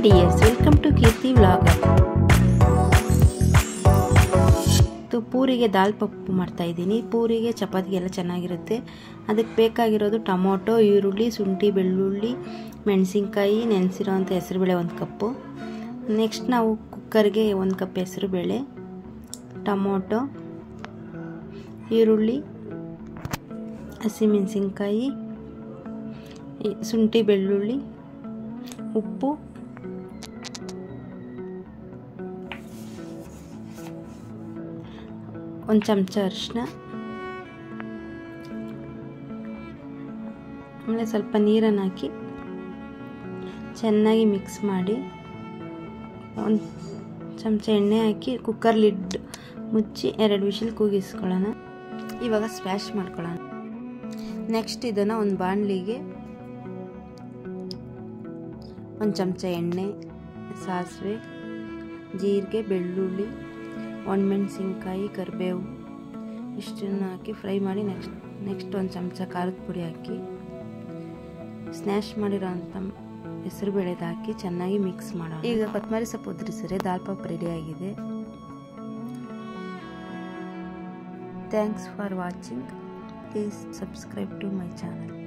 Dears, welcome to Keerthi vlogger. ಪೂರಿಗೆ ದಾಲ್ ಪಪ್ಪು ಮಾಡ್ತಾ ಇದ್ದೀನಿ. ಪೂರಿಗೆ ಚಪಾತಿಗೆಲ್ಲ ಚೆನ್ನಾಗಿರುತ್ತೆ. ಅದಕ್ಕೆ ಬೇಕಾಗಿರೋದು ಟೊಮೊಟೊ, ಈರುಳ್ಳಿ, ಶುಂಠಿ, ಬೆಳ್ಳುಳ್ಳಿ, ಮೆಣಸಿನ್ಕಾಯಿ, ನೆನೆಸಿರೋಂಥ ಹೆಸರುಬೇಳೆ 1 ಕಪ್ಪು. ನೆಕ್ಸ್ಟ್ ನಾವು ಕುಕ್ಕರ್ಗೆ 1 ಕಪ್ ಹೆಸರುಬೇಳೆ, ಟೊಮೊಟೊ, ಈರುಳ್ಳಿ, ಹಸಿಮೆಣಸಿನ್ಕಾಯಿ, ಶುಂಠಿ, ಬೆಳ್ಳುಳ್ಳಿ, ಉಪ್ಪು, ಒಂದು ಚಮಚ ಅರಿಶಿನ, ಆಮೇಲೆ ಸ್ವಲ್ಪ ನೀರನ್ನು ಹಾಕಿ ಚೆನ್ನಾಗಿ ಮಿಕ್ಸ್ ಮಾಡಿ 1 ಚಮಚ ಎಣ್ಣೆ ಹಾಕಿ ಕುಕ್ಕರ್ ಲಿಡ್ ಮುಚ್ಚಿ 2 ವಿಷಲ್ ಕೂಗಿಸ್ಕೊಳ್ಳೋಣ. ಇವಾಗ ಸ್ಮ್ಯಾಶ್ ಮಾಡ್ಕೊಳ್ಳೋಣ. ನೆಕ್ಸ್ಟ್ ಇದನ್ನು ಒಂದು ಬಾಣಲಿಗೆ 1 ಚಮಚ ಎಣ್ಣೆ, ಸಾಸಿವೆ, ಜೀರಿಗೆ, ಬೆಳ್ಳುಳ್ಳಿ, ಒಣಮೆಣಸಿನ್ಕಾಯಿ, ಕರಿಬೇವು ಇಷ್ಟನ್ನು ಹಾಕಿ ಫ್ರೈ ಮಾಡಿ ನೆಕ್ಸ್ಟ್ 1 ಚಮಚ ಖಾರದ ಪುಡಿ ಹಾಕಿ ಸ್ಮ್ಯಾಶ್ ಮಾಡಿರೋ ಅಂಥ ಹೆಸರುಬೇಳೆದು ಹಾಕಿ ಚೆನ್ನಾಗಿ ಮಿಕ್ಸ್ ಮಾಡೋಣ. ಈಗ ಕೊತ್ತಂಬರಿ ಸೊಪ್ಪು ಉದುರಿಸಿದ್ರೆ ದಾಲ್ ಪಪ್ಪು ರೆಡಿ ಆಗಿದೆ. Thanks for watching. Please subscribe to my channel.